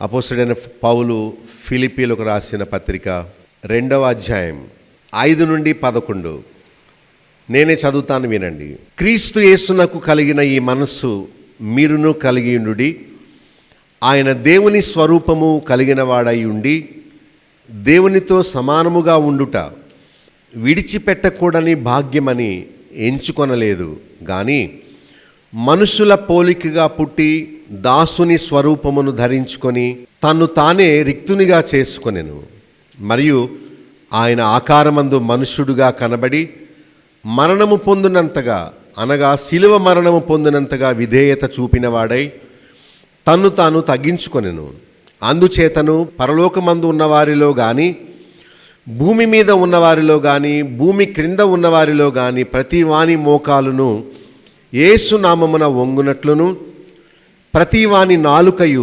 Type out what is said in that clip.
అపోస్తలుడైన పౌలు ఫిలిప్పీలకు రాసిన పత్రిక 2వ అధ్యాయం 5-11 నేనే చదువుతాను, వినండి. క్రీస్తు యేసునకు కలిగిన ఈ మనస్సు మీరును కలిగి ఉండుడి. ఆయన దేవుని స్వరూపము కలిగిన వాడై ఉండి దేవునితో సమానముగా ఉండుట విడిచిపెట్టకూడని భాగ్యమని ఎంచుకొనలేదు గాని మనుషుల పోలికగా పుట్టి దాసుని స్వరూపమును ధరించుకొని తన్ను తానే రిక్తునిగా చేసుకొనెను. మరియు ఆయన ఆకారమందు మనుష్యుడుగా కనబడి మరణము పొందినంతగా, అనగా శిలువ మరణము పొందినంతగా విధేయత చూపినవాడై తన్ను తాను తగ్గించుకొనెను. అందుచేతను పరలోకమందు ఉన్నవారిలో కానీ, భూమి మీద ఉన్నవారిలో కానీ, భూమి క్రింద ఉన్నవారిలో కానీ ప్రతి వాని మోకాలును యేసు నామమున వంగునట్లును ప్రతి వాని నాలుకయు